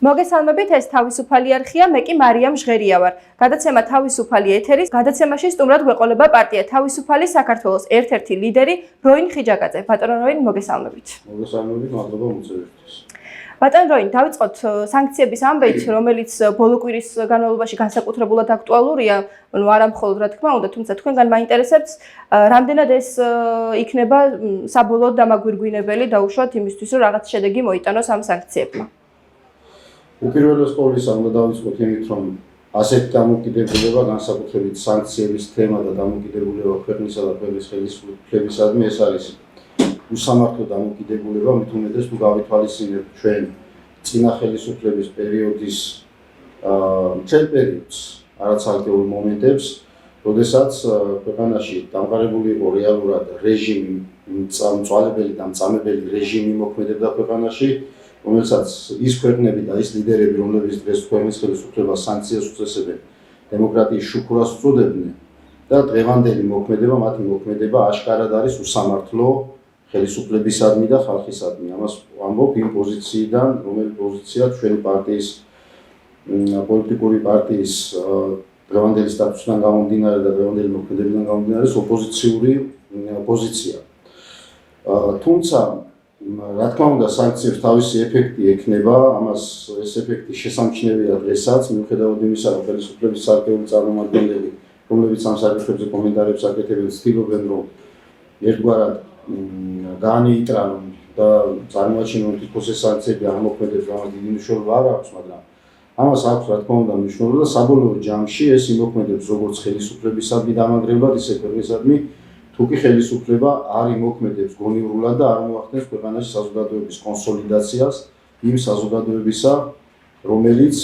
მოგესალმებით, ეს თავისუფალი არხია, მე კი მარიამ ჟღერია ვარ. გადაცემა თავისუფალი ეთერის, გადაცემაში სტუმრად გვეყოლება პარტია თავისუფალი საქართველოს ერთ-ერთი ლიდერი როინ ხიჯაკაძე. ბატონო როინ, მოგესალმებით. მოგესალმებით, მადლობა მოწვევისთვის. ბატონო როინ, დავიწყოთ სანქციების ამბებით, რომელიც ბოლო კვირის განმავლობაში განსაკუთრებულად აქტუალურია, ანუ არა მხოლოდ რა თქმა უნდა, თუმცა თქვენგან მაინტერესებს, რამდენად ეს იქნება საბოლოო დამაგვირგვინებელი დაუშვათ იმისთვის, რომ რაღაც შედეგი მოიტანოს ამ სანქციებმა. უპირველეს ყოვლისა უნდა დავიწყოთ იმით, რომ ასეთ დამოკიდებულება, განსაკუთრებით სანქციების თემა და დამოკიდებულება ქვეყნისა და ქვეყნის ხელისუფლებისადმი ეს არის უსამართლო დამოკიდებულება, მით უმეტეს თუ გავითვალისწინებთ ჩვენ წინა ხელისუფლების პერიოდის მთელ პერიოდს, არაცალკეულ მომენტებს, როდესაც ქვეყანაში დამყარებული იყო რეალურად რეჟიმი, მწვალებელი და მწამებელი რეჟიმი მოქმედებდა ქვეყანაში, რომელსაც ის ქვეყნები და ის ლიდერები, რომლებიც დღეს ქვეყნის ხელისუფლებას სანქციას უწესებენ, დემოკრატიის შუქურას უწოდებდნენ და დღევანდელი მოქმედება, მათი მოქმედება აშკარად არის უსამართლო ხელისუფლებისადმი და ხალხისადმი. ამას ვამბობ იმ პოზიციიდან, რომელი პოზიცია ჩვენი პარტიის პოლიტიკური პარტიის დღევანდელი სტატუსიდან გამომდინარე და დღევანდელი მოქმედებიდან გამომდინარე ოპოზიციური პოზიცია. თუმცა რა თქმა უნდა, სანქციებს თავისი ეფექტი ექნება, ამას ეს ეფექტი შესამჩნევია დღესაც, მიუხედავად იმისა, რომ ხელისუფლების სარგებლობრივი წარმომადგენლები, რომლებიც ამ საკითხებზე კომენტარებს აკეთებენ, ცდილობენ, რომ ერთგვარად გაანეიტრალონ და წარმოაჩინონ თითქოს ეს სანქციები არ მოქმედებს, ამას დიდი მნიშვნელობა არ აქვს, მაგრამ ამას აქვს რა თქმა უნდა მნიშვნელობა და საბოლოო ჯამში ეს იმოქმედებს როგორც ხელისუფლებისადმი დამანგრებლად, ისე ქვეყნისადმი, თუკი ხელისუფლება არ იმოქმედებს გონივრულად და არ მოახდენს ქვეყანაში საზოგადოების კონსოლიდაციას, იმ საზოგადოებისა, რომელიც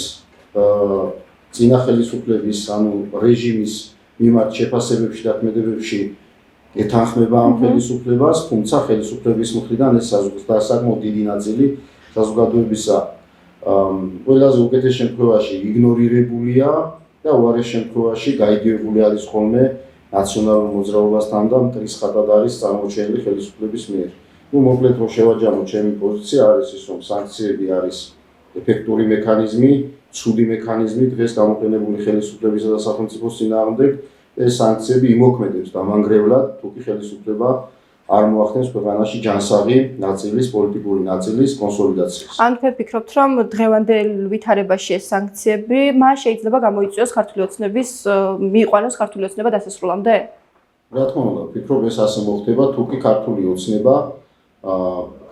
წინა ხელისუფლების, ანუ რეჟიმის მიმართ შეფასებებში და ქმედებებში ეთანხმება ამ ხელისუფლებას, თუმცა ხელისუფლების მხრიდან ეს საკმაოდ დიდი ნაწილი საზოგადოებისა ყველაზე უკეთეს შემთხვევაში იგნორირებულია და უარეს შემთხვევაში გაიგივებული არის ხოლმე ნაციონალურ მოძრაობასთან და მტრის ხატად არის წარმოჩენილი ხელისუფლების მიერ. მოკლედ რომ შევაჯამოთ, ჩემი პოზიცია არის ის, რომ სანქციები არის ეფექტური მექანიზმი, ცუდი მექანიზმი დღეს გამოყენებული ხელისუფლებისა და სახელმწიფოს წინააღმდეგ. ეს სანქციები იმოქმედებს დამანგრებლად, თუკი ხელისუფლება არ მოახდენს ქვეყანაში ჯანსაღი ნაწილის, პოლიტიკური ნაწილის კონსოლიდაციას. ან თქვენ ფიქრობთ, რომ დღევანდელ ვითარებაში ეს სანქციები მას შეიძლება გამოიწვიოს ქართული ოცნების, მიიყვანოს ქართული ოცნება დასასრულამდე? რა თქმა უნდა, ვფიქრობ ეს ასე მოხდება, თუკი ქართული ოცნება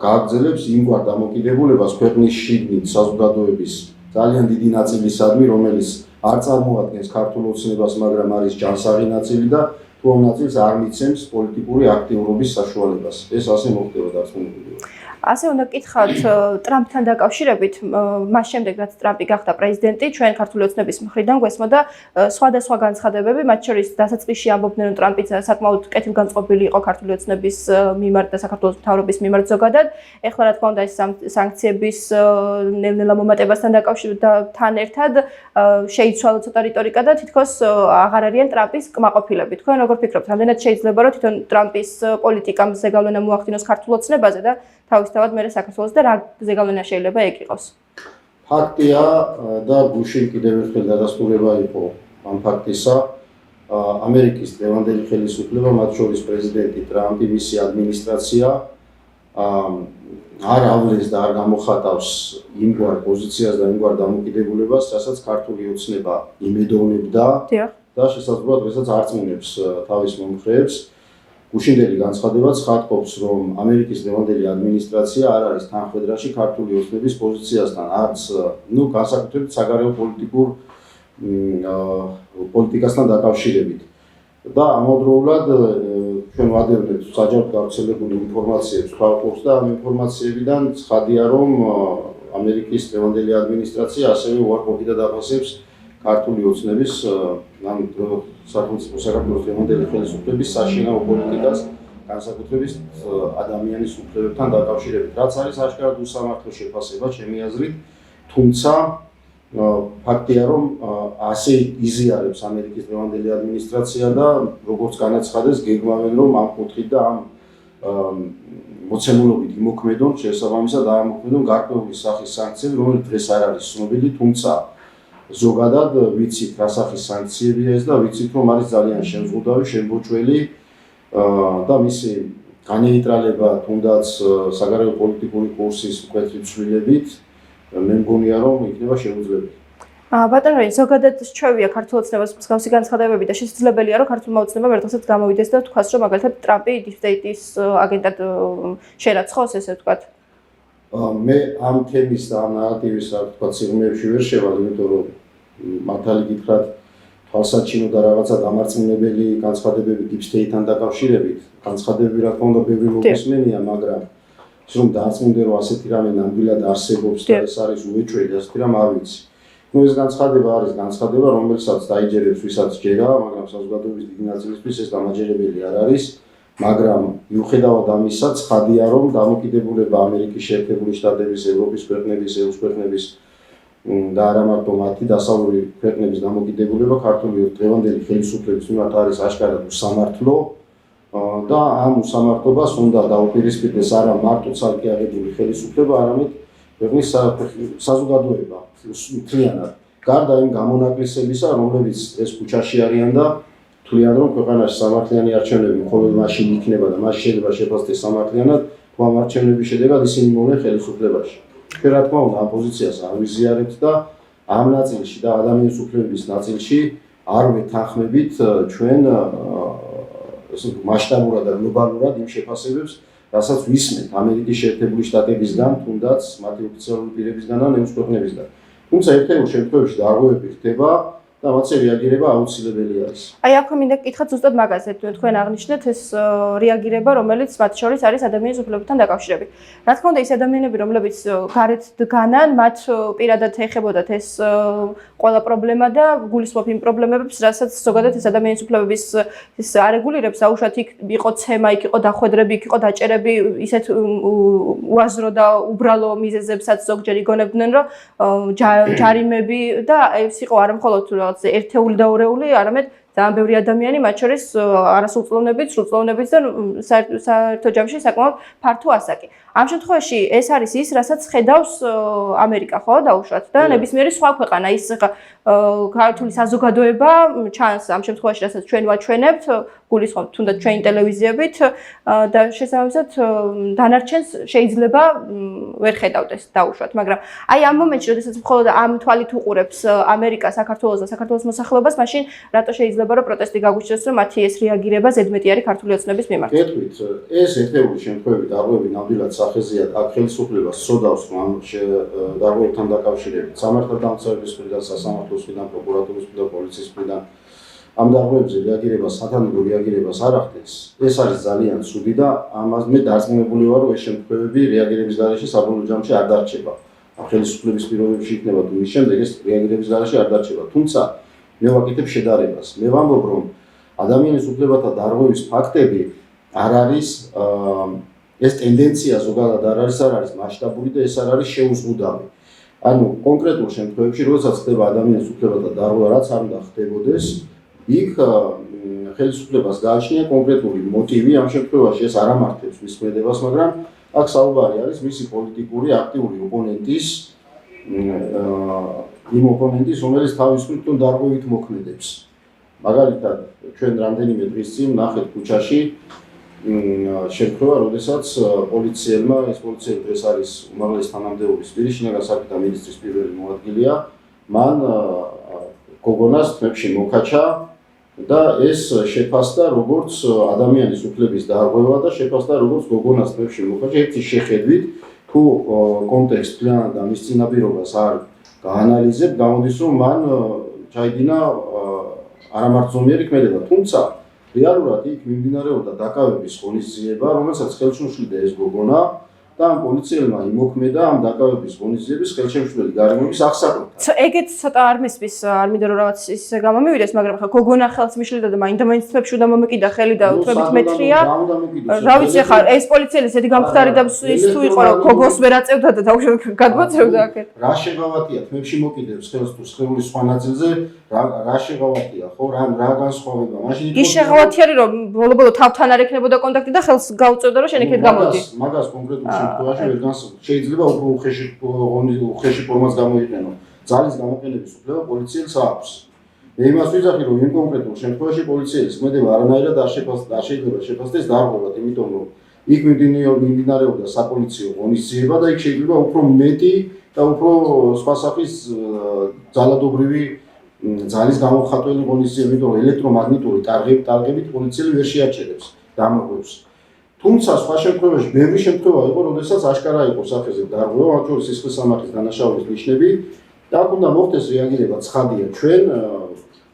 გააგრძელებს იმგვარ დამოკიდებულებას ქვეყნის შიგნით საზოგადოების ძალიან დიდი ნაწილისადმი, რომელიც არ წარმოადგენს ქართულ ოცნებას, მაგრამ არის ჯანსაღი ნაწილი და თუ ამ ნაწილს არ მიცემს პოლიტიკური აქტიურობის საშუალებას. ეს ასე მოხდება დარწმუნებული. ასე უნდა გკითხავთ ტრამპთან დაკავშირებით, მას შემდეგ რაც ტრამპი გახდა პრეზიდენტი, ჩვენ ქართული ოცნების მხრიდან გვესმოდა სხვადასხვა განცხადებები, მათ შორის დასაწყისში ამბობდნენ, რომ ტრამპი საკმაოდ კეთილგანწყობილი იყო ქართული ოცნების მიმართ და საქართველოს მთავრობის მიმართ ზოგადად. ეხლა რა თქმა უნდა ეს სანქციების ნელ-ნელა მომატებასთან თან ერთად შეიცვალა ცოტა რიტორიკა და თითქოს აღარ არიან ტრამპის კმაყოფილები. თქვენ როგორ ფიქრობთ, რამდენად შეიძლება რომ თვითონ ტრამპის პოლიტიკამ ზეგავლენა მოახდინოს ქართულ ოცნებაზე და თავისთავად მე საქართველოს და რა ზეგავლენა შეიძლება ეგ იყოს? ფაქტია და გუშინ კიდევ ერთხელ დადასტურება იყო ამ ფაქტისა. ამერიკის დღევანდელი ხელისუფლება, მათ შორის პრეზიდენტი ტრამპი, მისი ადმინისტრაცია არ ავლენს და არ გამოხატავს იმგვარ პოზიციას და იმგვარ დამოკიდებულებას, რასაც ქართული ოცნება იმედოვნებდა და შესაძლოა დღესაც არწმუნებს თავის მომხრეებს. გუშინდელი განცხადება ცხადყოფს, რომ ამერიკის დღევანდელი ადმინისტრაცია არ არის თანხმედრაში ქართული ოცნების პოზიციასთან, არც განსაკუთრებით საგარეო პოლიტიკასთან დაკავშირებით. და ამავდროულად ჩვენ ვადევნებთ საჯაროდ გავრცელებული ინფორმაციებს ხალხს და ამ ინფორმაციებიდან ცხადია, რომ ამერიკის დღევანდელი ადმინისტრაცია ასევე უარყოფითად აფასებს ქართული ოცნების სახელმწიფო საქართველოს დღევანდელი ხელისუფლების საშინაო პოლიტიკას განსაკუთრებით ადამიანის უფლებებთან დაკავშირებით, რაც არის აშკარად უსამართლო შეფასება ჩემი აზრით, თუმცა ფაქტია, რომ ასე იზიარებს ამერიკის დღევანდელი ადმინისტრაცია და როგორც განაცხადეს, გეგმავენ, რომ ამ კუთხით და ამ მოცემულობით იმოქმედონ, შესაბამისად ამოქმედონ გარკვეული სახის სანქციები, რომელიც დღეს არ არის ცნობილი, თუმცა ზოგადად ვიცით რა სახის სანქციებია ეს და ვიცით რომ არის ძალიან შემზღუდავი, შემბოჭველი და მისი განეიტრალება თუნდაც საგარეო პოლიტიკური კურსის მკვეთრი ცვლილებით მე მგონია რომ იქნება შეუძლებელი. ბატონო, ზოგადად რჩევია ქართულ ოცნებას მსგავსი განცხადებები და შესაძლებელია რომ ქართულმა ოცნებამ ერთადაც გამოვიდეს და თქვას რომ მაგალითად ტრამპი deep state-ის აგენტად შერაცხოს, ესე ვთქვათ. მე ამ თემის და ამ ნარატივის სიღრმეებში ვერ შევალ, იმიტომ რომ მართალი გითხრათ თვალსაჩინო და რაღაცა დამარწმუნებელი განცხადებები deep state-თან დაკავშირებით, განცხადებები რა თქმა უნდა ბევრი მოგესმენია, მაგრამ ის რომ დაარწმუნდე რომ ასეთი რამე ნამდვილად არსებობს და ეს არის უეჭველი და ასეთი რამ არ ვიცი. ეს განცხადება არის განცხადება, რომელსაც დაიჯერებს ვისაც ჯერა, მაგრამ საზოგადოების დიდი ნაწილისთვის ეს დამაჯერებელი არ არის, მაგრამ მიუხედავად ამისა, ცხადია, რომ დამოკიდებულება ამერიკის შეერთებული შტატების, ევროპის ქვეყნების, ეუს ქვეყნების და არა მარტო მათი დასავლური ქვეყნების დამოკიდებულება ქართული დღევანდელი ხელისუფლების მიმართ არის აშკარად უსამართლო და ამ უსამართლობას უნდა დაუპირისპირდეს არა მარტო ცალკე აღებული ხელისუფლება, არამედ ქვეყნის საზოგადოება მთლიანად. გარდა იმ გამონაკლისებისა, რომლებიც ეს ქუჩაში არიან და თვლიან, რომ ქვეყანაში სამართლიანი არჩევნები მხოლოდ მაშინ იქნება და მას შეიძლება შეფასდეს სამართლიანად, თუ ამ არჩევნების შედეგად ისინი მოვლენ ხელისუფლებაში. ჩვენ რა თქმა უნდა ამ პოზიციას არ ვიზიარებთ და ამ ნაწილში და ადამიანის უფლებების ნაწილში არ ვეთანხმებით ჩვენ მასშტაბურად და გლობალურად იმ შეფასებებს, რასაც ვისმენთ ამერიკის შეერთებული შტატებისგან, თუნდაც მათი ოფიციალური პირებისგან ან ეუს ქვეყნებისგან. თუმცა ერთ-ერთ შემთხვევაში დარღვევები ხდება და მათზე რეაგირება აუცილებელი არის. აი აქვე მინდა გითხრათ ზუსტად მაგაზე, თქვენ აღნიშნეთ ეს რეაგირება, რომელიც მათ შორის არის ადამიანის უფლებებთან დაკავშირებით. რა თქმა უნდა, ის ადამიანები, რომლებიც გარეთ დგანან, მათ პირადად ეხებოდათ ეს ყველა პრობლემა და გულისხმობ იმ პრობლემებს, რასაც ზოგადად ეს ადამიანის უფლებების ის არეგულირებს, აუშვათ იქ იყო ცემა, იქ იყო დახვედრები, იქ იყო დაჭერები, ისეთ უაზრო და უბრალო მიზეზებსაც ზოგჯერ იგონებდნენ, რომ ჯარიმები და ეს იყო არა მხოლოდ ერთეული და ორეული, არამედ ძალიან ბევრი ადამიანი, მათ შორის არასრულწლოვნებიც, სრულწლოვნებიც და საერთო ჯამში საკმაოდ ფართო ასაკი. ამ შემთხვევაში ეს არის ის, რასაც ხედავს ამერიკა, ხო, დაუშვათ და ნებისმიერი სხვა ქვეყანა, ის ქართული საზოგადოება ჩანს ამ შემთხვევაში, რასაც ჩვენ ვაჩვენებთ, გულისხმობთ თუნდაც ჩვენი ტელევიზიებით და შესაბამისად დანარჩენს შეიძლება ვერ ხედავდეს დაუშვათ, მაგრამ აი ამ მომენტში, როდესაც მხოლოდ ამ თვალით უყურებს ამერიკა საქართველოს და საქართველოს მოსახლეობას, მაშინ რატო შეიძლება რომ პროტესტი გაგვიჩნდეს, რომ მათი ეს რეაგირება ზედმეტი არის ქართული ოცნების მიმართ. გეტყვით, ეს ერთეული შემთხვევები დარღვევები ნამდვილად სახეზიათ, აქ ხელისუფლებას სოდავს, რომ ამ დარღვევებთან დაკავშირებით სამართალდამცავების მხრიდან, სასამართლოს მხრიდან, პროკურატურის მხრიდან, პოლიციის მხრიდან ამ დარღვევებზე რეაგირებას, სათანადო რეაგირებას არ ახდენს. ეს არის ძალიან ცუდი და ამას მე დარწმუნებული ვარ, რომ ეს შემთხვევები რეაგირების გარეშე საბოლოო ჯამში არ დარჩება. ამ ხელისუფლების პირობებში იქნება თუ მის შემდეგ ეს რეაგირების გარეშე არ დარჩება. თუმცა მე ვაკეთებ შედარებას. მე ვამბობ, რომ ადამიანის უფლებათა დარღვევის ფაქტები არ არის ეს ტენდენცია ზოგადად არ არის მასშტაბური და ეს არ არის შეუზღუდავი. ანუ კონკრეტულ შემთხვევებში, როდესაც ხდება ადამიანის უფლებათა დარღვევა, რაც არ უნდა ხდებოდეს, იქ ხელისუფლებას გააჩნია კონკრეტული მოტივი, ამ შემთხვევაში ეს არ ამართებს მის ქმედებას, მაგრამ აქ საუბარი არის მისი პოლიტიკური აქტიური ოპონენტის იმ ოპონენტის, რომელიც თავის მხრიდან დარღვევით მოქმედებს. მაგალითად, ჩვენ რამდენიმე დღის წინ ნახეთ ქუჩაში შემთხვევა, როდესაც პოლიციელმა, ეს პოლიციელი დღეს არის უმაღლესი თანამდებობის პირი, შინაგან საქმეთა მინისტრის პირველი მოადგილეა, მან გოგონას თმებში მოკაჩა და ეს შეფასდა როგორც ადამიანის უფლების დარღვევა და შეფასდა როგორც გოგონას თმებში მოკაჩა. ერთის შეხედვით, თუ კონტექსტ პლანად და მის წინაპირობას არ გაანალიზებ, გამოდის, რომ მან ჩაიდინა არამართლმიერი ქმედება. თუმცა რეალურად იქ მიმდინარეობდა დაკავების ღონისძიება, რომელსაც ხელს უშლიდა ეს გოგონა და ამ პოლიციელმა იმოქმედა ამ დაკავების ღონისძიების ხელშემშლელი გარემოების აღსაკვეთად. ეგეც ცოტა არ მისმის, არ მინდა რომ რაღაც ის გამომივიდეს, მაგრამ ხა გოგონა ხელს მიშლიდა და მაინდა-მაინც თვებში უნდა მომეკიდა ხელი და თვებით მეტრია. რა ვიცი ხა ეს პოლიციელი ესეთი გამხდარი და ის თუ იყო რომ გოგოს ვერ აწევდა და დაუშვათ გადმოწევდა აქეთ. რა შეღავათია თვებში მოკიდებს ხელს თუ სხეულის სხვა ნაწილზე რა შეღავათია ხო რა განსხვავება მაშინ ის შეღავათი არის რომ ბოლო-ბოლო თავთან არ ექნებოდა კონტაქტი და ხელს გაუწევდა რომ შენ იქეთ გამოდი. მაგას კონკრეტულ შემთხვევაში ვერ განსხვავდება. შეიძლება უფრო უხეში ფორმას გამოიყენო. ძალის გამოყენების უფლება პოლიციელს აქვს. მე იმას ვიძახი რომ იმ კონკრეტულ შემთხვევაში პოლიციელის მოდება არანაირად არ შეიძლება შეფასდეს დარღვევად, იმიტომ რომ იქ მიმდინარეობდა საპოლიციო ღონისძიება და იქ შეიძლება უფრო მეტი და უფრო სხვა სახის ძალადობრივი ძალის გამოხატველი ღონისძიება, იმიტომ რომ ელექტრომაგნიტური ტარგებით პოლიციელი ვერ შეაჩერებს დამოუკიდებლობას. თუმცა სხვა შემთხვევაში ბევრი შემთხვევა იყო, როდესაც აშკარა იყო სახეზე დარღვევა, მათ შორის სისხლის სამართლის დანაშაულის ნიშნები და აქ უნდა მოხდეს რეაგირება ცხადია. ჩვენ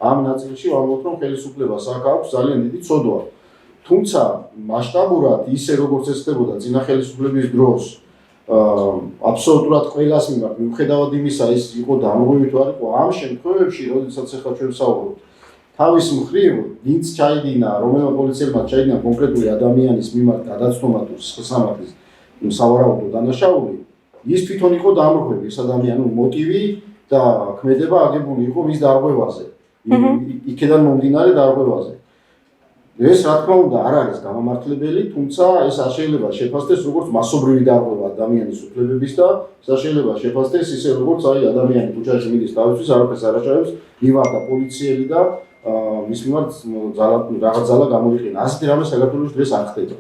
ამ ნაწილში ვამბობთ, რომ ხელისუფლებას აქ აქვს ძალიან დიდი ცოდვა. თუმცა მასშტაბურად ისე როგორც ეს ხდებოდა წინა ხელისუფლების დროს, აბსოლუტურად ყველას მიმართ, მიუხედავად იმისა, ის იყო დამოუკიდებელი თუ არ იყო, ამ შემთხვევებში, როდესაც ახლა ჩვენ ვსაუბრობთ, თავის მხრივ, ვინც ჩაიდინა, რომელმა პოლიციელმა ჩაიდინა კონკრეტული ადამიანის მიმართ გადაცნობა თუ სისხლისამართლის სავარაუდო დანაშაული, ის თვითონ იყო დამოუკიდებელი, ეს ადამიანი მოტივი და ქმედება აგებული იყო მის დარღვევაზე. იქედან მომდინარე დარღვევაზე. ეს რა თქმა უნდა არ არის გამამართლებელი, თუმცა ეს არ შეიძლება შეფასდეს როგორც მასობრივი დარღვევა ადამიანის უფლებების და ეს შეიძლება შეფასდეს ისე როგორც აი ადამიანი ქუჩაში მიდის თავისთვის არაფერს არ აჭარებს, ივარდა პოლიციელი და მის მიმართ რაღაც ძალა გამოიყენა. ასეთი რამე საქართველოს დღეს არ ხდება.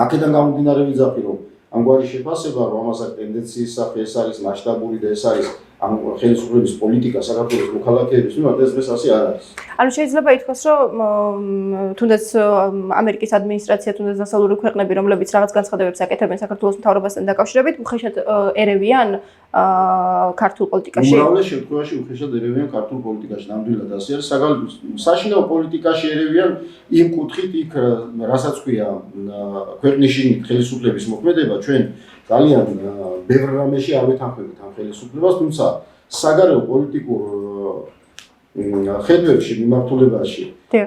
აქედან გამომდინარე ვიძახი რომ ამგვარი შეფასება რომ ამას აქ ტენდენციის სახე ეს არის მასშტაბური და ეს არის ამ ხელისუფლების პოლიტიკა საქართველოს მოქალაქეების მიმართ ეს დღეს ასე არ არის. ანუ შეიძლება ითქვას, რომ თუნდაც ამერიკის ადმინისტრაცია, თუნდაც დასავლური ქვეყნები, რომლებიც რაღაც განცხადებებს აკეთებენ საქართველოს მთავრობასთან დაკავშირებით, უხეშად ერევიან ქართულ პოლიტიკაში. უმრავლეს შემთხვევაში უხეშად ერევიან ქართულ პოლიტიკაში. ნამდვილად ასე არის. საშინაო პოლიტიკაში ერევიან იმ კუთხით იქ, რასაც ქვია ქვეყნის შიგნით ხელისუფლების მოქმედება, ჩვენ ძალიან ბევრ რამეში არ ვეთანხმებით ამ ხელისუფლებას, თუმცა საგარეო პოლიტიკურ ხედვებში მიმართულებაში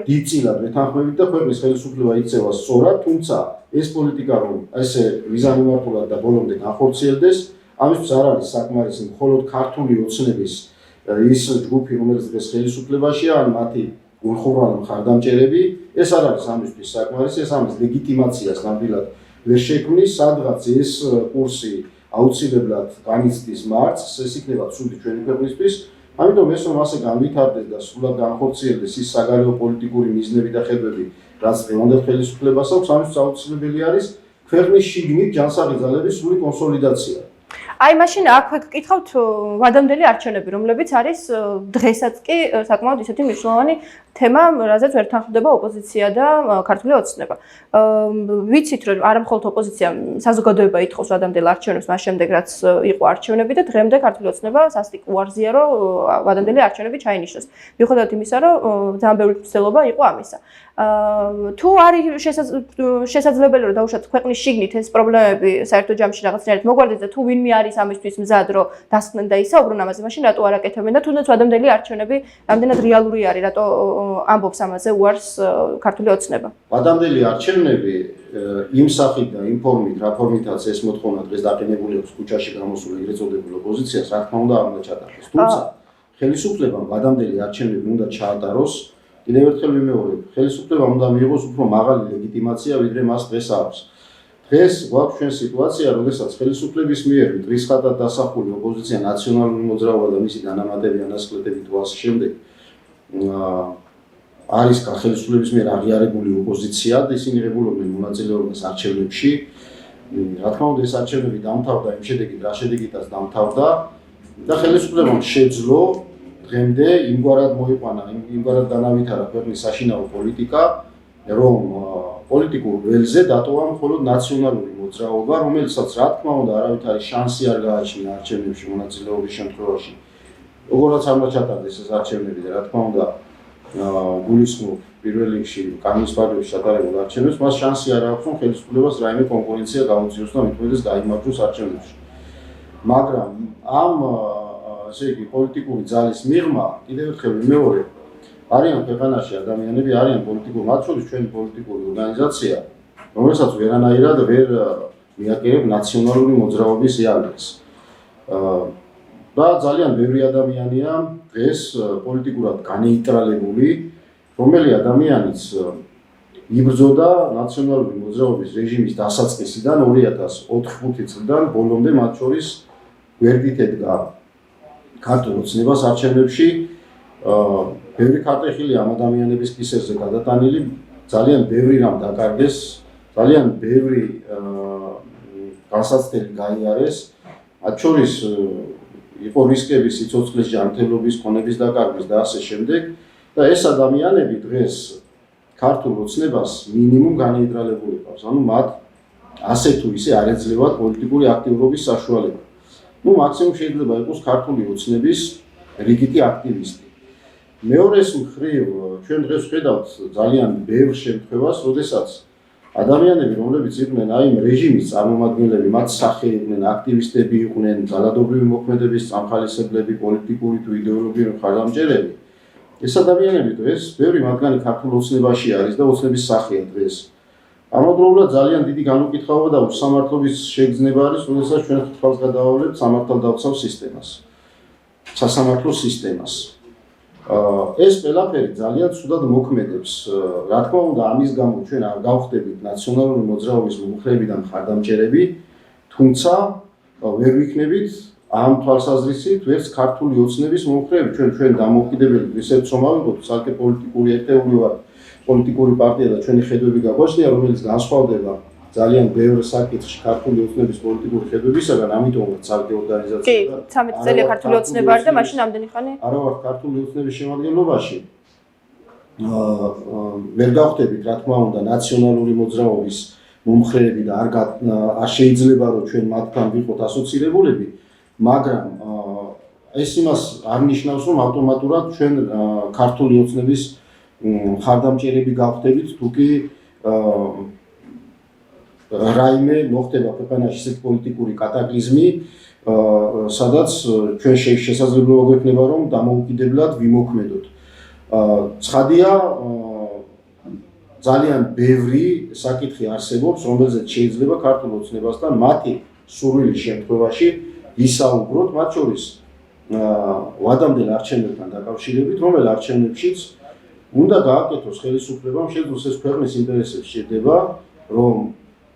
დიდწილად ვეთანხმებით და ქვეყნის ხელისუფლება იქცევა სწორად, თუმცა ეს პოლიტიკა რომ ესე მიზანმიმართულად და ბოლომდე განხორციელდეს, ამისთვის არ არის საკმარისი მხოლოდ ქართული ოცნების ის ჯგუფი, რომელიც დღეს ხელისუფლებაშია, ან მათი გულხურვალი მხარდამჭერები, ეს არ არის ამისთვის საკმარისი, ეს ამის ლეგიტიმაციას ნამდვილად ვერ შექმნის, სადღაც ეს კურსი აუცილებლად განიცდის მარცხს, ეს იქნება ცუდი ჩვენი ქვეყნისთვის. ამიტომ ეს რომ ასე განვითარდეს და სრულად განხორციელდეს ის საგარეო პოლიტიკური მიზნები და ხედვები, რაც დღევანდელ ხელისუფლებას აქვს, ამისთვის აუცილებელი არის ქვეყნის შიგნით ჯანსაღი ძალების სრული კონსოლიდაცია. აი მაშინ აქ გკითხავთ ვადამდელი არჩევნები, რომლებიც არის დღესაც კი საკმაოდ ისეთი მნიშვნელოვანი თემა, რაზეც ვერ თანხმდება ოპოზიცია და ქართული ოცნება. ვიცით, რომ არა მხოლოდ ოპოზიცია, საზოგადოება ითხოვს ვადამდელ არჩევნებს, მას შემდეგ რაც იყო არჩევნები და დღემდე ქართული ოცნება სასტიკ უარზია, რომ ვადამდელი არჩევნები ჩაინიშნოს. მიუხედავად იმისა, რომ ძალიან ბევრი მცდელობა იყო ამისა. თუ არის შესაძლებელი რომ დაუშვათ ქვეყნის შიგნით ეს პრობლემები საერთო ჯამში რაღაცნაირად მოგვარდეს და თუ ვინმე არის ამისთვის მზად რომ დასხდნენ და ისაუბრონ ამაზე, მაშინ რატო არ აკეთებენ და თუნდაც ვადამდელი არჩევნები რამდენად რეალური არის, რატო ამბობს ამაზე უარს ქართული ოცნება. ვადამდელი არჩევნები იმ სახით და იმ ფორმით, რა ფორმითაც ეს მოთხოვნა დღეს დაყენებული აქვს ქუჩაში გამოსულ ეგრეთ წოდებულ ოპოზიციას, რა თქმა უნდა არ უნდა ჩატარდეს. თუმცა ხელისუფლებამ ვადამდელი არჩევნები უნდა ჩაატაროს. კიდევ ერთხელ ვიმეორებ, ხელისუფლებამ უნდა მიიღოს უფრო მაღალი ლეგიტიმაცია, ვიდრე მას დღეს აქვს. დღეს გვაქვს ჩვენ სიტუაცია, როდესაც ხელისუფლების მიერ მტრისხატად დასახული ოპოზიცია, ნაციონალური მოძრაობა და მისი დანამატები, ანასკლეტები თუ ასე შემდეგ არის ხელისუფლების მიერ აღიარებული ოპოზიცია და ისინი ღებულობდნენ მონაწილეობას არჩევნებში. რა თქმა უნდა, ეს არჩევნები დამთავრდა იმ შედეგით, რა შედეგითაც დამთავრდა და ხელისუფლებამ შეძლო დღემდე იმგვარად მოიყვანა, იმგვარად განავითარა ქვეყნის საშინაო პოლიტიკა, რომ პოლიტიკურ ველზე დატოვა მხოლოდ ნაციონალური მოძრაობა, რომელსაც რა თქმა უნდა არავითარი შანსი არ გააჩნია არჩევნებში მონაწილეობის შემთხვევაში. როგორაც არ ჩატარდეს ეს არჩევნები და რა თქმა უნდა გულისხმობ პირველ რიგში კანონის ფარგლებში ჩატარებულ არჩევნებს, მას შანსი არ აქვს, რომ ხელისუფლებას რაიმე კონკურენცია გაუწიოს და მithumedes გაიმარჯვოს არჩევნებში. მაგრამ ამ ესე იგი პოლიტიკური ძალის მიღმა კიდევ ერთხელ მეორე არიან ქვეყანაში ადამიანები, არიან პოლიტიკური, მათ შორის ჩვენი პოლიტიკური ორგანიზაცია, რომელსაც ვერანაირად ვერ მიაკერებ ნაციონალური მოძრაობის იარაღს. და ძალიან ბევრი ადამიანია დღეს პოლიტიკურად განეიტრალებული, რომელი ადამიანიც იბრძოდა ნაციონალური მოძრაობის რეჟიმის დასაწყისიდან 2004-5 წლიდან ბოლომდე, მათ შორის გვერდით ედგა ქართულ ოცნებას არჩევნებში. ბევრი ქარტეხილი ამ ადამიანების კისერზე გადატანილი, ძალიან ბევრი რამ დაკარგეს, ძალიან ბევრი განსაცდელი გაიარეს, მათ შორის იყო რისკები სიცოცხლის ჯანმრთელობის, ქონების დაკარგვის და ასე შემდეგ. და ეს ადამიანები დღეს ქართულ ოცნებას მინიმუმ განეიტრალებულები ყავს. ანუ მათ ასე თუ ისე არ ეძლევათ პოლიტიკური აქტიურობის საშუალება. მაქსიმუმ შეიძლება იყოს ქართული ოცნების რიგითი აქტივისტი. მეორეს მხრივ, ჩვენ დღეს ვხედავთ ძალიან ბევრ შემთხვევას, როდესაც ადამიანები, რომლებიც იყვნენ აი იმ რეჟიმის წარმომადგენლები, მათ სახე იყვნენ, აქტივისტები იყვნენ, ძალადობრივი მოქმედების წამხალისებლები, პოლიტიკური თუ იდეოლოგიური მხარდამჭერები, ეს ადამიანები დღეს ბევრი მათგანი ქართულ ოცნებაში არის და ოცნების სახეა დღეს. ამავდროულად ძალიან დიდი განუკითხაობა და უსამართლობის შეგრძნება არის, როდესაც ჩვენ ხვალს გადავავლებთ სამართალდამცავ სისტემას, სასამართლო სისტემას. ეს ყველაფერი ძალიან ცუდად მოქმედებს. რა თქმა უნდა, ამის გამო ჩვენ არ გავხდებით ნაციონალური მოძრაობის მომხრეები და მხარდამჭერები, თუმცა ვერ ვიქნებით ამ თვალსაზრისით ვერც ქართული ოცნების მომხრეები. ჩვენ დამოუკიდებელი ისეთ რომ ავიღოთ, ცალკე პოლიტიკური ერთეული ვართ, პოლიტიკური პარტია და ჩვენი ხედვები გაგვაჩნია, რომელიც განსხვავდება ძალიან ბევრ საკითხში ქართული ოცნების პოლიტიკური ხედვებისაგან, ამიტომაც ცალკე ორგანიზაცია. კი, 13 წელია ქართული ოცნება არის და მაშინ ამდენი ხანი არა ვარ ქართული ოცნების შემადგენლობაში. ვერ გავხდებით, რა თქმა უნდა, ნაციონალური მოძრაობის მომხრეები და არ შეიძლება რომ ჩვენ მათთან ვიყოთ ასოცირებულები, მაგრამ ეს იმას არ ნიშნავს, რომ ავტომატურად ჩვენ ქართული ოცნების მხარდამჭერები გავხდებით, თუ კი რაიმე მოხდება ქვეყანაში ისეთი პოლიტიკური კატაკლიზმი, სადაც ჩვენ შესაძლებლობა გვექნება, რომ დამოუკიდებლად ვიმოქმედოთ. ცხადია, ძალიან ბევრი საკითხი არსებობს, რომელზეც შეიძლება ქართულ ოცნებასთან მათი სურვილის შემთხვევაში ვისაუბროთ, მათ შორის ვადამდელ არჩევნებთან დაკავშირებით, რომელ არჩევნებშიც უნდა გააკეთოს ხელისუფლებამ, შეძლოს ეს ქვეყნის ინტერესებს სჭირდება, რომ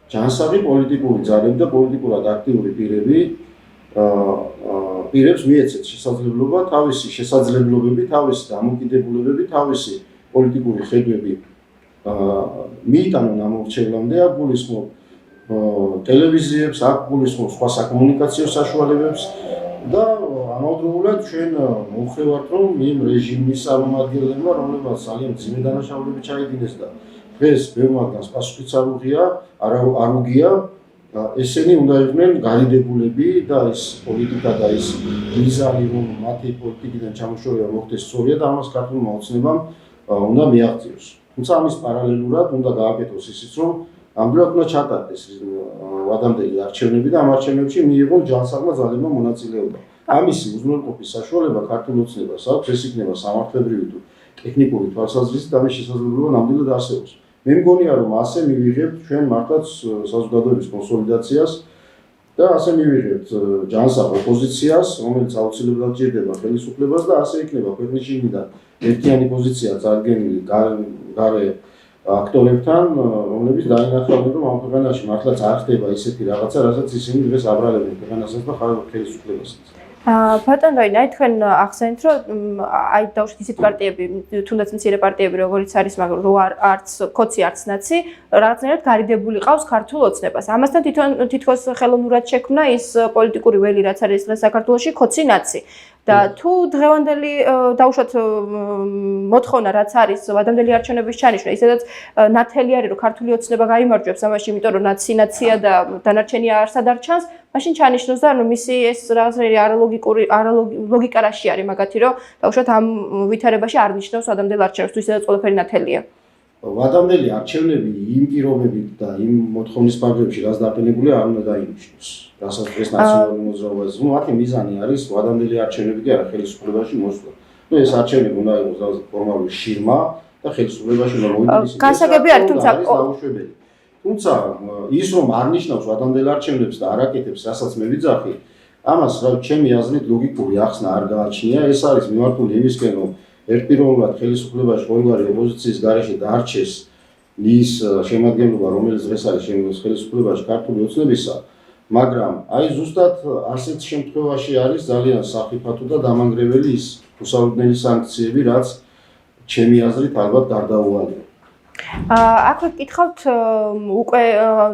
ჯანსაღი პოლიტიკური ძალები და პოლიტიკურად აქტიური პირებს მიეცეთ შესაძლებლობა თავისი შესაძლებლობები, თავისი დამოკიდებულებები, თავისი პოლიტიკური ხედვები მიიტანონ ამორჩევლამდე, აქ გულისხმობ ტელევიზიებს, აქ გულისხმობ სხვა საკომუნიკაციო საშუალებებს და ამავდროულად ჩვენ მომხრე ვართ, რომ იმ რეჟიმის წარმომადგენლებმა, რომლებსაც ძალიან მძიმე დანაშაულები ჩაიდინეს და დღეს ბევრ მათგანს პასუხიც არ უგია, ესენი უნდა იყვნენ გარიდებულები და ეს პოლიტიკა და ეს მიზანი, რომ მათი პოლიტიკიდან ჩამოშორება მოხდეს სწორია და ამას ქართულმა ოცნებამ უნდა მიაღწიოს. თუმცა ამის პარალელურად უნდა გააკეთოს ისიც, რომ ამდენად უნდა ჩატარდეს ვადამდელი არჩევნები და ამ არჩევნებში მიიღონ ჯანსაღმა ძალებმა მონაწილეობა. ამისი უზრუნველყოფის საშუალება ქართულ ოცნებას აქვს, ეს იქნება სამართლებრივი თუ ტექნიკური თვალსაზრისით ამის შესაძლებლობა ნამდვილად არსებობს. მე მგონია, რომ ასე მივიღებთ ჩვენ მართლაც საზოგადოების კონსოლიდაციას და ასე მივიღებთ ჯანსაღ ოპოზიციას, რომელიც აუცილებლად ჭირდება ხელისუფლებას და ასე იქნება ქვეყნის შიგნიდან ერთიანი პოზიცია წარდგენილი გარე აქტორებთან, რომლებიც დაინახავენ, რომ ამ ქვეყანაში მართლაც არ ხდება ისეთი რაღაცა, რასაც ისინი დღეს აბრალებენ ქვეყანასაც და ხელისუფლებასაც. ბატონ რაინაი, თქვენ ახსენეთ, რომ აი დავუშვით ისეთ პარტიები, თუნდაც მცირე პარტიები, როგორიც არის, მაგრამ რო არც ქოცი, არც ნაცი, რაღაცნაირად გარიდებული ყავს ქართულ ოცნებას. ამასთან თითქოს ხელოვნურად შექმნა ის პოლიტიკური ველი, რაც არის დღეს საქართველოში, ქოცი, ნაცი. და თუ დღევანდელი დაუშვათ მოთხოვნა რაც არის ადამიანელი არჩევნების ჩანიშვნა, ისედაც ნათელი არის რომ ქართული ოცნება გაიმარჯვებს ამაში, იმიტომ რომ ნაცინაცია და დანარჩენი არსად არ ჩანს, მაშინ ჩანიშნოს და მისი ეს რაღაცა ლოგიკა რაში არის მაგათი რომ დაუშვათ ამ ვითარებაში არ ნიშნავს ადამიანელ არჩევნებს, თუ ისედაც ყველაფერი ნათელია. ადამიანელი არჩევნები იმ პირობებით და იმ მოთხოვნის ფარგლებში რაც დაყენებულია არ უნდა დაინიშნოს. რასაც დღეს ნაციონალური მოძრაობაზე, მათი მიზანი არის ადამიანელი არჩევნები კი არა ხელისუფლებაში მოსვლა. ეს არჩევნები უნდა იყოს რაღაც ფორმალური შირმა და ხელისუფლებაში უნდა მოვიდეს. განსაგები არის, თუმცა ის რომ არ ნიშნავს ადამიანელ არჩევნებს და არ აკეთებს, რასაც მე ვიძახი, ამას ჩემი აზრით ლოგიკური ახსნა არ გააჩნია. ეს არის მიმართული იმისკენ, რომ ერთპიროვნულად ხელისუფლებაში ყოველგვარი ოპოზიციის გარეშე დაარჩეს ის შემადგენლობა, რომელიც დღეს არის ხელისუფლებაში ქართული ოცნებისა, მაგრამ აი ზუსტად ასეთ შემთხვევაში არის ძალიან სახიფათო და დამანგრეველი ის უსაუბრებელი სანქციები, რაც ჩემი აზრით ალბათ გარდაუვალია. აქვე გკითხავთ უკვე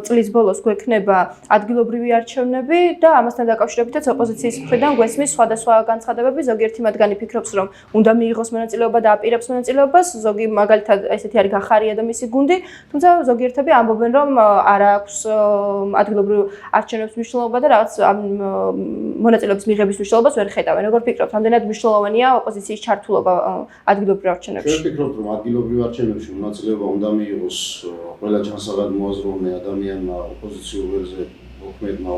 წლის ბოლოს გვექნება ადგილობრივი არჩევნები და ამასთან დაკავშირებითაც ოპოზიციის მხრიდან გვესმის სხვადასხვა განცხადებები, ზოგიერთი მათგანი ფიქრობს, რომ უნდა მიიღოს მონაწილეობა და აპირებს მონაწილეობას, ზოგი მაგალითად ესეთი არის გახარია და მისი გუნდი, თუმცა ზოგიერთები ამბობენ, რომ არ აქვს ადგილობრივ არჩევნებს მნიშვნელობა და რაღაც მონაწილეობის მიღების მნიშვნელობას ვერ ხედავენ. როგორ ფიქრობთ, რამდენად მნიშვნელოვანია ოპოზიციის ჩართულობა ადგილობრივ არჩევნებში? ჩვენ ვფიქრობთ, რომ ადგილობრივ არჩევნებში მონაწილეობა უნდა მიიღოს ყველა ჯანსაღად მოაზროვნე ადამიანმა, ოპოზიციურ ველზე მოქმედმა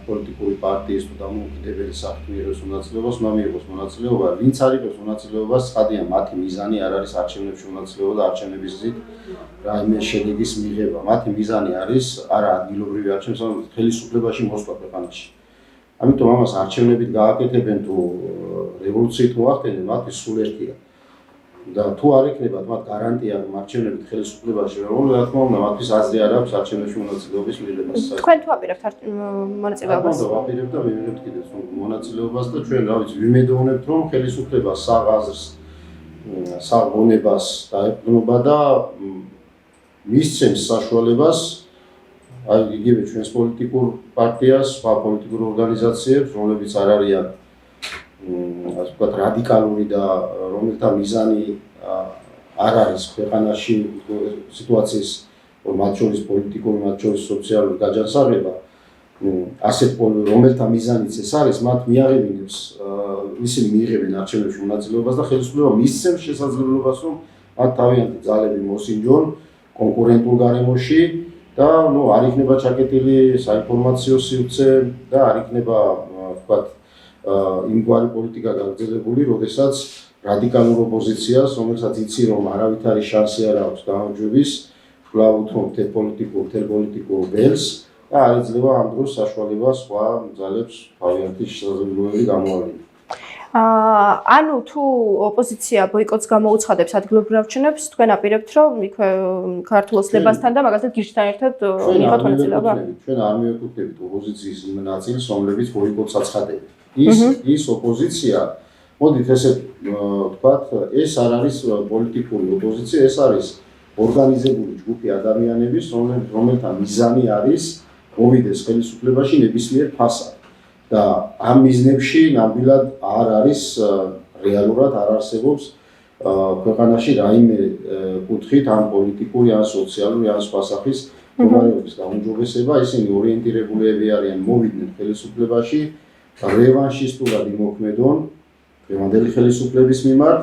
პოლიტიკური პარტიის თუ დამოუკიდებელი საქმიანობის მონაწილეობას უნდა მიიღოს მონაწილეობა. ვინც არ იღებს მონაწილეობას, ცხადია, მათი მიზანი არ არის არჩევნებში მონაწილეობა და არჩევნების გზით რაიმე შედეგის მიღება. მათი მიზანი არის არა ადგილობრივი არჩევნები, არამედ ხელისუფლებაში მოსვლა ქვეყანაში. ამიტომ ამას არჩევნებით გააკეთებენ თუ რევოლუციით მოახდენენ, მათი სულ ერთია. და თუ არ ექნებათ მათ გარანტია რომ არჩევნებით ხელისუფლებაში რა თქმა უნდა მათთვის აზრი არ აქვს არჩევნებში მონაწილეობის მიღებას. თქვენ თუ აპირებთ მონაწილეობას? ხო, ვაპირებთ და მივიღებთ კიდევ მონაწილეობას და ჩვენ რა ვიცი ვიმედოვნებთ რომ ხელისუფლება საღ აზრს, საღ გონებას დაეყრდნობა და მისცემს საშუალებას აი იგივე ჩვენს პოლიტიკურ პარტიას, სხვა პოლიტიკურ ორგანიზაციებს, რომლებიც არ არიან ასე ვთქვათ რადიკალური და რომელთა მიზანი არ არის ქვეყანაში სიტუაციის მათ შორის პოლიტიკური, მათ შორის სოციალური გაჯანსაღება, ასეთ რომელთა მიზანიც ეს არის, მათ მიაღებინებს ისინი მიიღებენ არჩევნებში მონაწილეობას და ხელისუფლება მისცემს შესაძლებლობას, რომ მათ თავიანთი ძალები მოსინჯონ კონკურენტულ გარემოში და არ იქნება ჩაკეტილი საინფორმაციო სივრცე და არ იქნება ვთქვათ იმგვარი პოლიტიკა გაგრძელებული, როდესაც რადიკალურ ოპოზიციას, რომელსაც იცი რომ არავითარი შანსი არ აქვს გამარჯვების, კვლავ უთმობ მთელ პოლიტიკურ ველს და არ იძლევა ამ დროს საშუალება სხვა ძალებს თავიანთი შესაძლებლობები გამოავლინა. ანუ თუ ოპოზიცია ბოიკოტს გამოუცხადებს ადგილობრივ არჩევნებს, თქვენ აპირებთ რომ იქვე ქართულ ოცნებასთან და მაგალითად გირჩთან ერთად მიიღოთ მონაწილეობა? ჩვენ არ მივეკუთვნებით ოპოზიციის იმ ნაწილს, რომლებიც ბოიკოტს აცხადებენ. ის ოპოზიცია, მოდით ესე ვთქვათ, ეს არ არის პოლიტიკური ოპოზიცია, ეს არის ორგანიზებული ჯგუფი ადამიანების, რომელთა მიზანი არის მოვიდეს ხელისუფლებაში ნებისმიერ ფასად. და ამ მიზნებში ნამდვილად არ არის რეალურად არ არსებობს ქვეყანაში რაიმე კუთხით ან პოლიტიკური, ან სოციალური, ან სხვა სახის მდგომარეობის გაუმჯობესება, ისინი ორიენტირებულები არიან მოვიდნენ ხელისუფლებაში რევანშისტულად იმოქმედონ დღევანდელი ხელისუფლების მიმართ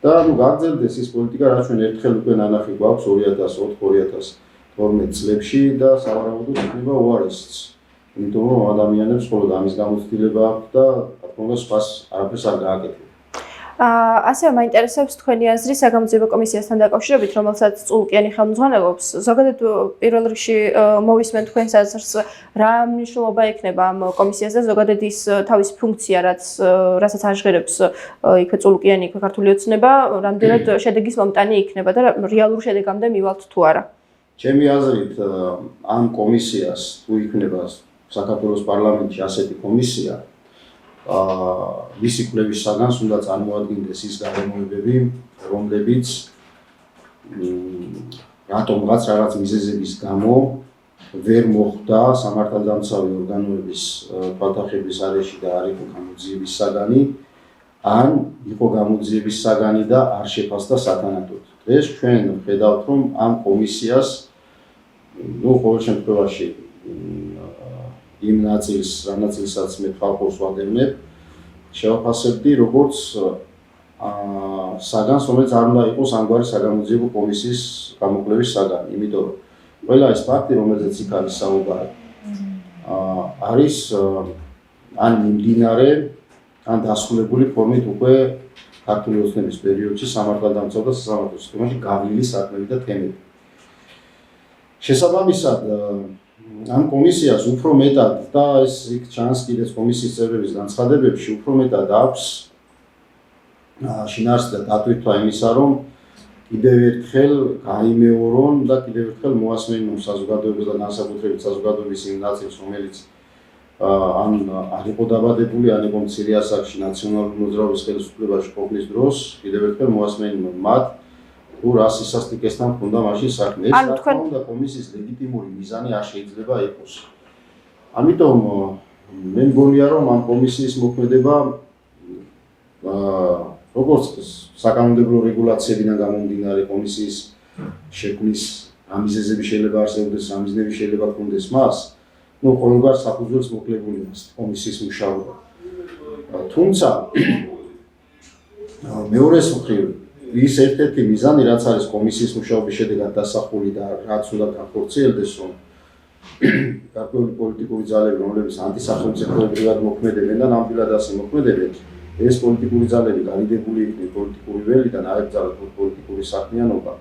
და გაგრძელდეს ის პოლიტიკა, რაც ჩვენ ერთხელ უკვე ნანახი გვაქვს 2004-2012 წლებში და სავარაუდოდ იქნება უარესიც. იმიტომ რომ ადამიანებს მხოლოდ ამის გამოცდილება აქვს და რა თქმა უნდა სხვას არაფერს არ გააკეთებენ. ასევე მაინტერესებს თქვენი აზრი საგამოძიებო კომისიასთან დაკავშირებით, რომელსაც წულუკიანი ხელმძღვანელობს. ზოგადად პირველ რიგში მოვისმენ თქვენს აზრს, რა მნიშვნელობა ექნება ამ კომისიას და ზოგადად ის თავისი ფუნქცია, რასაც აღჟღერებს იქვე წულუკიანი, იქვე ქართული ოცნება, რამდენად შედეგის მომტანი იქნება და რეალურ შედეგამდე მივალთ თუ არა? ჩემი აზრით ამ კომისიას თუ იქნება საქართველოს პარლამენტში ასეთი კომისია, მისი კვლევის საგანს უნდა წარმოადგენდეს ის გარემოებები, რომლებიც რატომღაც რაღაც მიზეზების გამო ვერ მოხდა სამართალდამცავი ორგანოების თვალთახების არეში და არ იყო გამოძიების საგანი ან იყო გამოძიების საგანი და არ შეფასდა სათანადოდ. დღეს ჩვენ ვხედავთ, რომ ამ კომისიას ყოველ შემთხვევაში იმ ნაწილს, რა ნაწილსაც მე ხალხოს ვადევნებ, შევაფასებდი როგორც საგანს, რომელიც არ უნდა იყოს ამგვარი საგამოძიებო კომისიის გამოკვლევის საგანი, იმიტომ რომ ყველა ეს ფაქტი, რომელზეც იქ არის საუბარი, არის ან მიმდინარე, ან დასრულებული ფორმით უკვე ქართული ოცნების პერიოდში სამართალდამცავ და სასამართლო სისტემაში გავლილი საქმეები და თემები. შესაბამისად, ამ კომისიას უფრო მეტად და ეს იქ ჩანს კიდეც კომისიის წევრების განცხადებებში, უფრო მეტად აქვს შინაარსი და დატვირთვა იმისა, რომ კიდევ ერთხელ გაიმეორონ და კიდევ ერთხელ მოასმენონ საზოგადოებას და განსაკუთრებით საზოგადოების იმ ნაწილს, რომელიც ან არ იყო დაბადებული, ან იყო მცირე ასაკში ნაციონალური მოძრაობის ხელისუფლებაში ყოფნის დროს, კიდევ ერთხელ მოასმენონ მათ, თუ რა სისასტიკესთან ჰქონდა მაშინ საქმე. ეს რა თქმა უნდა კომისიის ლეგიტიმური მიზანი არ შეიძლება იყოს. ამიტომ მე მგონია, რომ ამ კომისიის მოქმედება როგორც საკანონმდებლო რეგულაციებიდან გამომდინარე კომისიის შექმნის ამიზეზები შეიძლება არსებობდეს, ამიზნები შეიძლება ჰქონდეს მას, ყოველგვარ საფუძველს მოკლებული კომისიის მუშაობა. თუმცა მეორეს მხრივ ის ერთ-ერთი მიზანი, რაც არის კომისიის მუშაობის შედეგად დასახული და რაც უნდა განხორციელდეს, რომ გარკვეული პოლიტიკური ძალები, რომლებიც ანტისახელმწიფოებრივად მოქმედებენ და ნამდვილად ასე მოქმედებენ, ეს პოლიტიკური ძალები განიდებული იქნენ პოლიტიკური ველიდან, აებრძალათ პოლიტიკური საქმიანობა,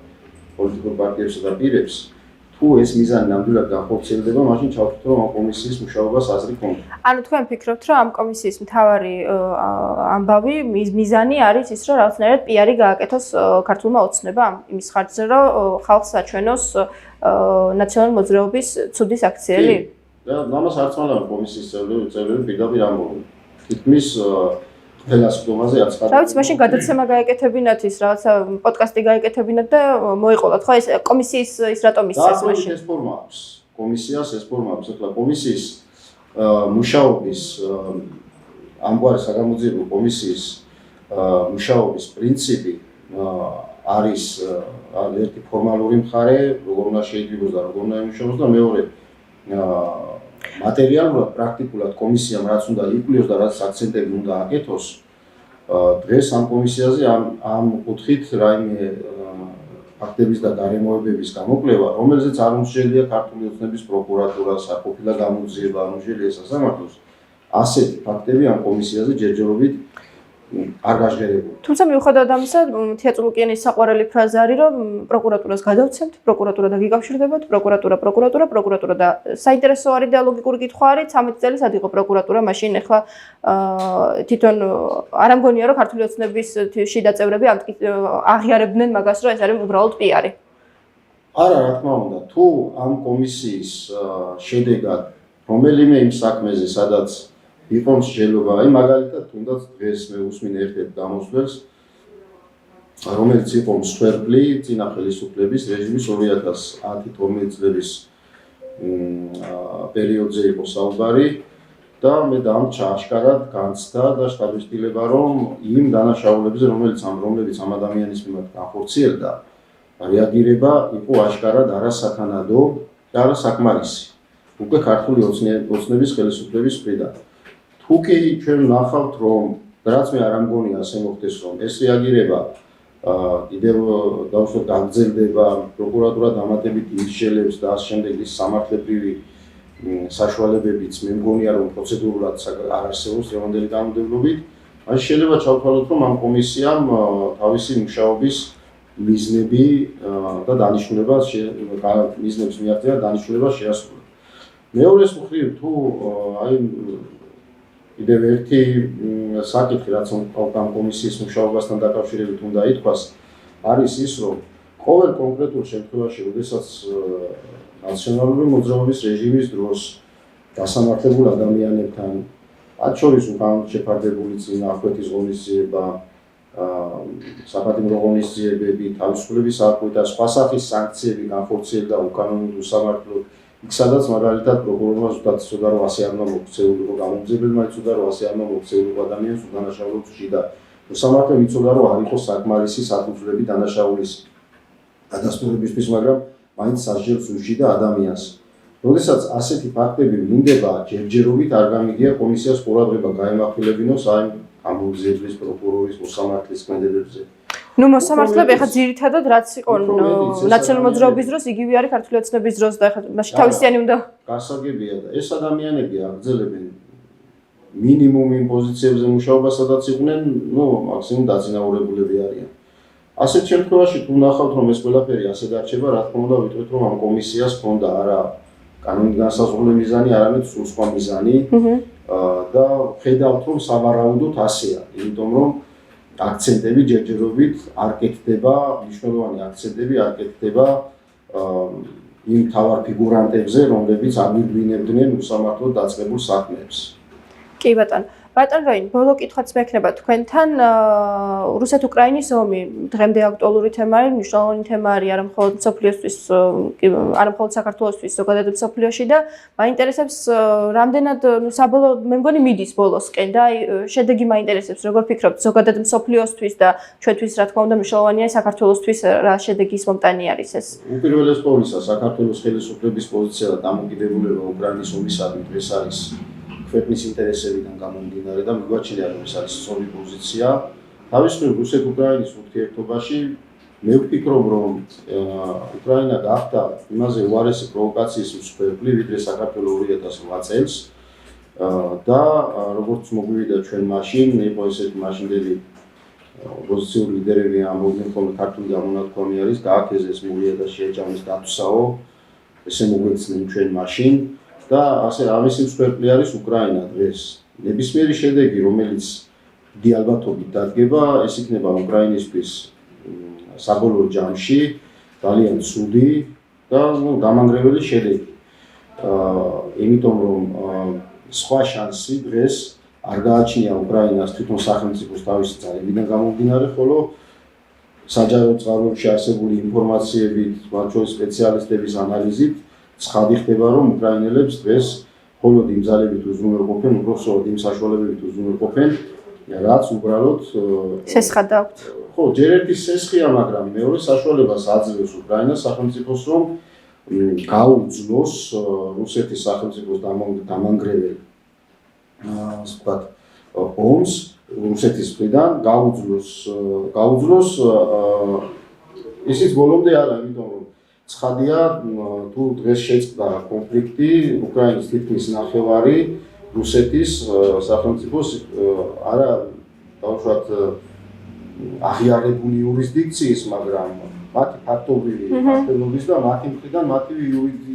პოლიტიკურ პარტიებსა და პირებს. თუ ეს მიზანი ნამდვილად განხორციელდება, მაშინ ჩავთვლით, რომ ამ კომისიის მუშაობას აზრი ჰქონდა. ანუ თქვენ ფიქრობთ, რომ ამ კომისიის მთავარი ამბავი, მიზანი არის ის, რომ რაღაცნაირად პიარი გააკეთოს ქართულმა ოცნებამ, იმის ხარჯზე, რომ ხალხს აჩვენოს ნაციონალური მოძრაობის ცუდის აქციელი? და ამას არც მალავი კომისიის წევრები პირდაპირ ამბობენ. თითქმის ყველას ხდომაზე არც ხარ. რა ვიცი, მაშინ გადაცემა გაეკეთებინათ ის, რაღაცა პოდკასტი გაეკეთებინათ და მოიყოლათ, ხო, ეს კომისიის ის რატომ ისწრებს მაშინ? ეს ფორმა აქვს. კომისიას ეს ფორმა აქვს. ახლა კომისიის მუშაობის ამგვარი საგამოძიებო კომისიის მუშაობის პრინციპი არის ერთი ფორმალური მხარე, როგორ უნდა შეიქმნოს და როგორ უნდა იმუშაოს და მეორე მატერიალურად, პრაქტიკულად კომისიამ რაც უნდა იკვლიოს და რაც აქცენტები უნდა აკეთოს, დღეს ამ კომისიაზე ამ კუთხით რაიმე ფაქტების და გარემოებების გამოკვლევა, რომელზეც არ უსჯელია ქართული ოცნების პროკურატურას, არ ყოფილა გამოძიება, არ უსჯელია სასამართლოს, ასეთი ფაქტები ამ კომისიაზე ჯერჯერობით არ გაჟღერებული. თუმცა მიუხედავად ამისა, თია წულუკიანის საყვარელი ფრაზა არის, რომ პროკურატურას გადავცემთ, პროკურატურა დაგიკავშირდებათ, პროკურატურა და საინტერესო არის და ლოგიკური კითხვა არის, 13 წელს ადიღო პროკურატურა, მაშინ ახლა თვითონ არ ამგონია, რომ ქართული ოცნების შიდა წევრები აღიარებდნენ მაგას, რომ ეს არის უბრალოდ პიარი. არა, რა თქმა უნდა, თუ ამ კომისიის შედეგად რომელიმე იმ საქმეზე, სადაც იყო მსჯელობა, აი მაგალითად, თუნდაც დღეს მე უსმინ ერთ-ერთ გამოსვლელს, რომელიც იყო მსხვერპლი წინა ხელისუფლების რეჟიმის 2010-12 წლების პერიოდზე იყო საუბარი და მე დამჭა აშკარად განცდა და შტაბის-დილება, რომ იმ დანაშაულებზე, რომლებიც ამ ადამიანის მიმართ განხორციელდა, რეაგირება იყო აშკარად არასათანადო და არასაკმარისი. უკვე ქართული ოცნების ხელისუფლების მხრიდან. თუ კი ჩვენ ვნახავთ, რომ რაც მე არ ამგონია ასე მოხდეს, რომ ეს რეაგირება კიდევ დავუშვათ გაგრძელდება, პროკურატურა დამატებით იმსჯელებს და ამ შემდეგ ის სამართლებრივი საშუალებებიც მე მგონია, რომ პროცედურულად არ არსებობს დღევანდელი კანონმდებლობით, მაშინ შეიძლება ჩავთვალოთ, რომ ამ კომისიამ თავისი მუშაობის მიზნები და დანიშნულება მიზნების მიაღწია დანიშნულება შეასრულა. მეორეს მხრივ თუ აი კიდევ ერთი საკითხი, რაც ამ კომისიის მუშაობასთან დაკავშირებით უნდა ითქვას, არის ის, რომ ყოველ კონკრეტულ შემთხვევაში, როდესაც ნაციონალური მოძრაობის რეჟიმის დროს დასამართებულ ადამიანებთან, მათ შორის უკანონოდ შეფარდებული წინააღმდეგობის ღონისძიება, საპატიმრო ღონისძიებები, თავისუფლების აღკვეთა და სხვა სახის სანქციები განხორციელდა უკანონოდ უსამართლოდ, იქ სადაც მაგალითად პროკურორმა ზუსტად იცოდა, რომ ასე არ უნდა მოქცეულიყო გამომძიებელმა, იცოდა, რომ ასე არ უნდა მოქცეულიყო ადამიანს უდანაშაულო შიდა უსამართლო იცოდა, რომ არ იყოს საკმარისი საფუძვლები დანაშაულის გადასტურებისთვის, მაგრამ მაინც სასჯელს უშიდა ადამიანს. როდესაც ასეთი ფაქტები ვლინდება, ჯერჯერობით არ გამიგია კომისიას ყურადღება გაემახვილებინოს აი ამოძიებლის პროკურორის მოსამართლის ქმედებებზე. ნუ მოსამართლეები ახლა ძირითადად რაც იყო ნაციონალური მოძრაობის დროს იგივე არის ქართული ოცნების დროს და ახლა მაშინ თავისიანი უნდა გასაგებია და ეს ადამიანები აგრძელებენ მინიმუმ იმ პოზიციებზე მუშაობა, სადაც იყვნენ, მაქსიმუმ დაწინაურებულები არიან. ასეთ შემთხვევაში თუ ნახავთ, რომ ეს ყველაფერი ასე დარჩება, რა თქმა უნდა, ვიტყვით, რომ ამ კომისიას ჰქონდა არა კანონით განსაზღვრული მიზანი, არამედ სულ სხვა მიზანი და ხედავთ, რომ სავარაუდოდ ასეა, იმიტომ რომ აქცენტები ჯერჯერობით არ კეთდება, მნიშვნელოვანი აქცენტები არ კეთდება იმ მთავარ ფიგურანტებზე, რომლებიც აგვიგვინებდნენ უსამართლოდ დაწყებულ საქმეებს. კი ბატონო. ბატონ რაინ, ბოლო კითხვაც მექნება თქვენთან რუსეთ-უკრაინის ომი დღემდე აქტუალური თემა არის, მნიშვნელოვანი თემა არის არა მხოლოდ მსოფლიოსთვის, არა მხოლოდ საქართველოსთვის, ზოგადად მსოფლიოში და მაინტერესებს რამდენად საბოლოო მე მგონი მიდის ბოლოსკენ და აი შედეგი მაინტერესებს, როგორ ფიქრობთ ზოგადად მსოფლიოსთვის და ჩვენთვის რა თქმა უნდა მნიშვნელოვანია საქართველოსთვის რა შედეგის მომტანი არის ეს. უპირველეს ყოვლისა საქართველოს ხელისუფლების პოზიცია და დამოკიდებულება უკრაინის ომისადმი დღეს არის ქვეყნის ინტერესებიდან გამომდინარე და მიგვაჩნია, რომ ეს არის სწორი პოზიცია. თავის მხრივ რუსეთ-უკრაინის ურთიერთობაში მე ვფიქრობ, რომ უკრაინა გახდა იმაზე უარესი პროვოკაციის მსხვერპლი, ვიდრე საქართველო 2008 წელს და როგორც მოგვივიდა ჩვენ მაშინ, იყო ესეთი მაშინდელი ოპოზიციური ლიდერები ამბობდნენ, რომ ქართული გამონათქვამი არის, გააქეზეს მურია და შეეჭამეს დათვსაო, ესე მოგვეცდნენ ჩვენ მაშინ. და ასე ამისი მსხვერპლი არის უკრაინა დღეს. ნებისმიერი შედეგი, რომელიც დიდი ალბათობით დადგება, ეს იქნება უკრაინისთვის საბოლოო ჯამში ძალიან ცუდი და დამანგრეველი შედეგი. იმიტომ რომ სხვა შანსი დღეს არ გააჩნია უკრაინას თვითონ სახელმწიფოს თავისი ძალებიდან გამომდინარე, ხოლო საჯარო წყაროებში არსებული ინფორმაციებით, მათ შორის სპეციალისტების ანალიზით ცხადი ხდება, რომ უკრაინელებს დღეს მხოლოდ იმ ძალებით უზრუნველყოფენ, უბრალოდ იმ საშუალებებით უზრუნველყოფენ, რაც უბრალოდ სესხად აქვთ. ხო, ჯერ ერთი სესხია, მაგრამ მეორე საშუალებას აძლევს უკრაინას სახელმწიფოს, რომ გაუძლოს რუსეთის სახელმწიფოს დამანგრეველ ვთქვათ ომს რუსეთის მხრიდან, გაუძლოს ისიც ბოლომდე არა, იმიტომ რომ ცხადია, თუ დღეს შეწყდა კონფლიქტი, უკრაინის თითქმის ნახევარი რუსეთის სახელმწიფოს არა დავუშვათ აღიარებული იურისდიქციის, მაგრამ მათი ფაქტობრივი ფაქტობრივის და მათი მხრიდან მათივე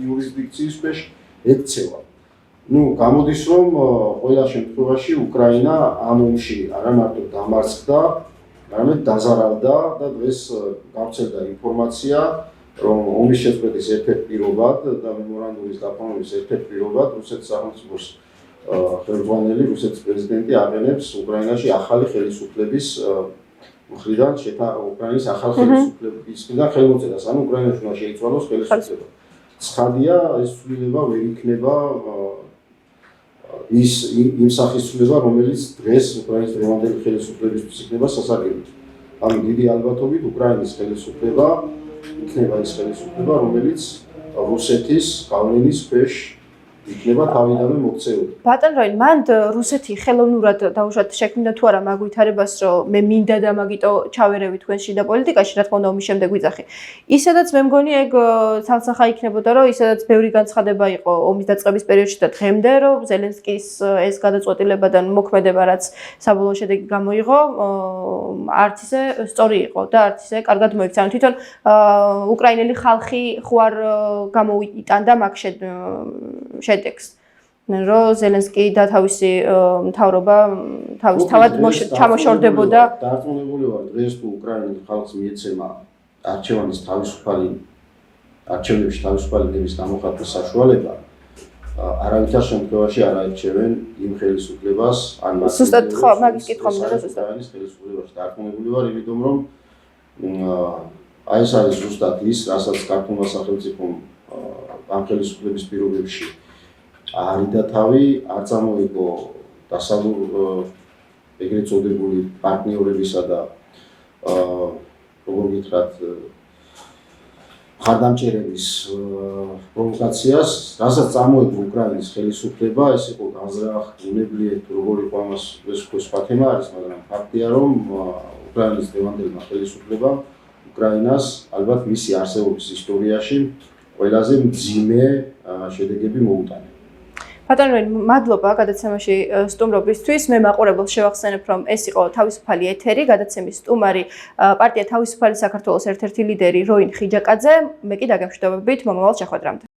იურისდიქციის ქვეშ ექცევა. გამოდის, რომ ყველა შემთხვევაში უკრაინა ამ ომში არა მარტო დამარცხდა, არამედ დაზარავდა და დღეს გავრცელდა ინფორმაცია, რომ ომის შეწყვეტის ერთ-ერთ პირობად და მემორანდუმის გაფორმების ერთ-ერთ პირობად რუსეთის სახელმწიფოს ხელმძღვანელი, რუსეთის პრეზიდენტი აყენებს უკრაინაში ახალი ხელისუფლების მხრიდან უკრაინის ახალ ხელისუფლების მხრიდან ხელმოწერას, ანუ უკრაინაში უნდა შეიცვალოს ხელისუფლება. ცხადია, ეს ცვლილება ვერ იქნება იმ სახის ცვლილება, რომელიც დღეს უკრაინის დღევანდელი ხელისუფლებისთვის იქნება სასარგებლო. ანუ დიდი ალბათობით უკრაინის ხელისუფლება იქნება ის ხელისუფლება, რომელიც რუსეთის გავლენის ქვეშ იქნება თავიდანვე მოქცეული. ბატონ რაინ, მან რუსეთი ხელოვნურად დაუშვათ შექმნა თუ არა მაგ ვითარებას, რომ მე მინდა და მაგიტო ჩავერევი თქვენ შიდა პოლიტიკაში, რა თქმა უნდა ომის შემდეგ ვიძახი. ისედაც მე მგონი ეგ ცალსახა იქნებოდა, რომ ისედაც ბევრი განცხადება იყო ომის დაწყების პერიოდში და დღემდე, რომ ზელენსკის ეს გადაწყვეტილება და მოქმედება, რაც საბოლოო შედეგი გამოიღო, არც ისე სწორი იყო და არც ისე კარგად მოიქცა. ანუ თვითონ უკრაინელი ხალხი ხო არ გამოიტანდა მაგ შედეგს, რომ ზელენსკი და თავისი მთავრობა თავისთავად ჩამოშორდებოდა. დარწმუნებული ვარ, დღეს თუ უკრაინის ხალხს მიეცემა არჩევნებში თავისუფალი ნების გამოხატვის საშუალება, არავითარ შემთხვევაში არ აირჩევენ იმ ხელისუფლებას, ან ზუსტად ხო, მაგის კითხვა მინდა ზუსტად. უკრაინის ხელისუფლებაში დარწმუნებული ვარ, იმიტომ რომ აი ეს არის ზუსტად ის, რასაც ქართულმა სახელმწიფომ ამ ხელისუფლების პირობებში არიდა თავი, არ წამოიღო ეგრეთ წოდებული პარტნიორებისა და როგორ გითხრათ მხარდამჭერების პროვოკაციას, რასაც წამოიღო უკრაინის ხელისუფლება, ეს იყო განზრახ, უნებლიეთ, როგორ იყო ამას ეს სხვა თემა არის, მაგრამ ფაქტია, რომ უკრაინის დღევანდელმა ხელისუფლებამ უკრაინას ალბათ მისი არსებობის ისტორიაში ყველაზე მძიმე შედეგები მოუტანა. ბატონო, მადლობა გადაცემაში სტუმრობისთვის. მე მაყურებელს შევახსენებ, რომ ეს იყო თავისუფალი ეთერი, გადაცემის სტუმარი პარტია თავისუფალი საქართველოს ერთ-ერთი ლიდერი როინ ხიჯაკაძე. მე კი დაგემშვიდობებით მომავალ შეხვედრამდე.